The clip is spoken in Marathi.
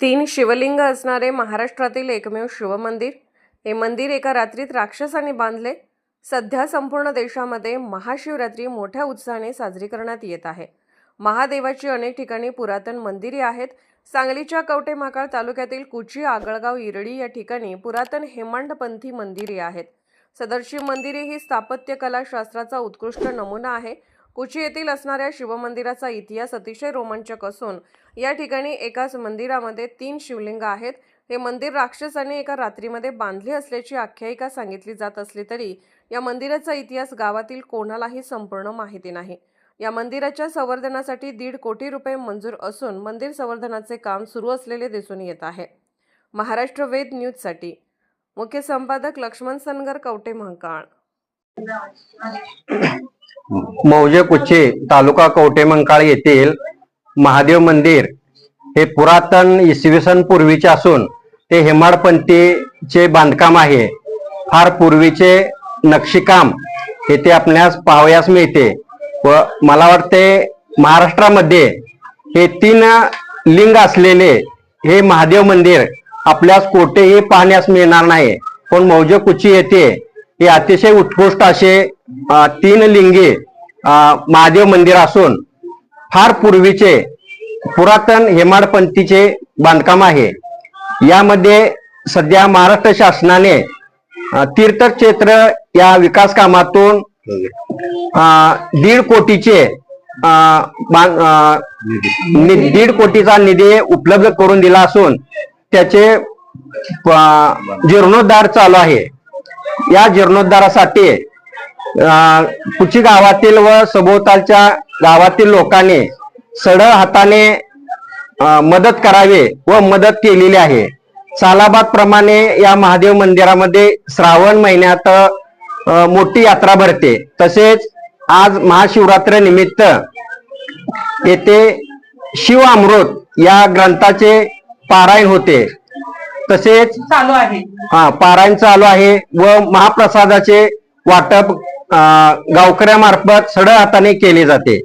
तीन शिवलिंग असणारे महाराष्ट्रातील एकमेव शिवमंदिर. हे मंदिर एका रात्रीत राक्षसांनी बांधले. सध्या संपूर्ण देशामध्ये महाशिवरात्री मोठ्या उत्साहाने साजरी करण्यात येत आहे. महादेवाची अनेक ठिकाणी पुरातन मंदिरे आहेत. सांगलीच्या कवठेमहांकाळ तालुक्यातील कुची, आगळगाव, इरडी या ठिकाणी पुरातन हेमाडपंथी मंदिरे आहेत. सदरची मंदिरे ही स्थापत्यकला शास्त्राचा उत्कृष्ट नमुना आहे. कुची येथील असणाऱ्या शिवमंदिराचा इतिहास अतिशय रोमांचक असून या ठिकाणी एकाच मंदिरामध्ये 3 शिवलिंग आहेत. हे मंदिर राक्षसाने एका रात्रीमध्ये बांधले असल्याची आख्यायिका सांगितली जात असली तरी या मंदिराचा इतिहास गावातील कोणालाही संपूर्ण माहिती नाही. या मंदिराच्या संवर्धनासाठी 1.5 कोटी रुपये मंजूर असून मंदिर संवर्धनाचे काम सुरू असलेले दिसून येत आहे. महाराष्ट्र वेद न्यूजसाठी मुख्य संपादक लक्ष्मण सनगर, कवठेमहांकाळ. मौजे कुचे, तालुका कवठेमहांकाळ येथील महादेव मंदिर हे पुरातन इसवी सन पूर्वीचे असून ते हेमाडपंथीचे बांधकाम आहे. फार पूर्वीचे नक्षीकाम येथे आपल्यास पाहावयास मिळते व मला वाटते महाराष्ट्रामध्ये हे 3 लिंग असलेले हे महादेव मंदिर आपल्यास कोठेही पाहण्यास मिळणार नाही. पण मौजे कुची येथे हे अतिशय उत्कृष्ट असे 3 लिंगी महादेव मंदिर असून फार पूर्वीचे पुरातन हेमाडपंथीचे बांधकाम आहे. यामध्ये सध्या महाराष्ट्र शासनाने तीर्थक्षेत्र या विकास कामातून 1.5 कोटीचे 1.5 कोटीचा निधी उपलब्ध करून दिला असून त्याचे जीर्णोद्धार चालू आहे. या जीर्णोद्धारासाठी कुची गावातील व सभोवतालच्या गावातील लोकांनी सढळ हाताने मदत करावी व मदत केलेली आहे. सालाबाद प्रमाणे या महादेव मंदिरामध्ये श्रावण महिन्यात मोठी यात्रा भरते. तसेच आज महाशिवरात्री निमित्त येथे शिव अमृत या ग्रंथाचे पारायण होते. तसेच चालू आहे पारायण चालू आहे व महाप्रसादाचे वाटप गावकऱ्यामार्फत सढळ हाताने केले जाते.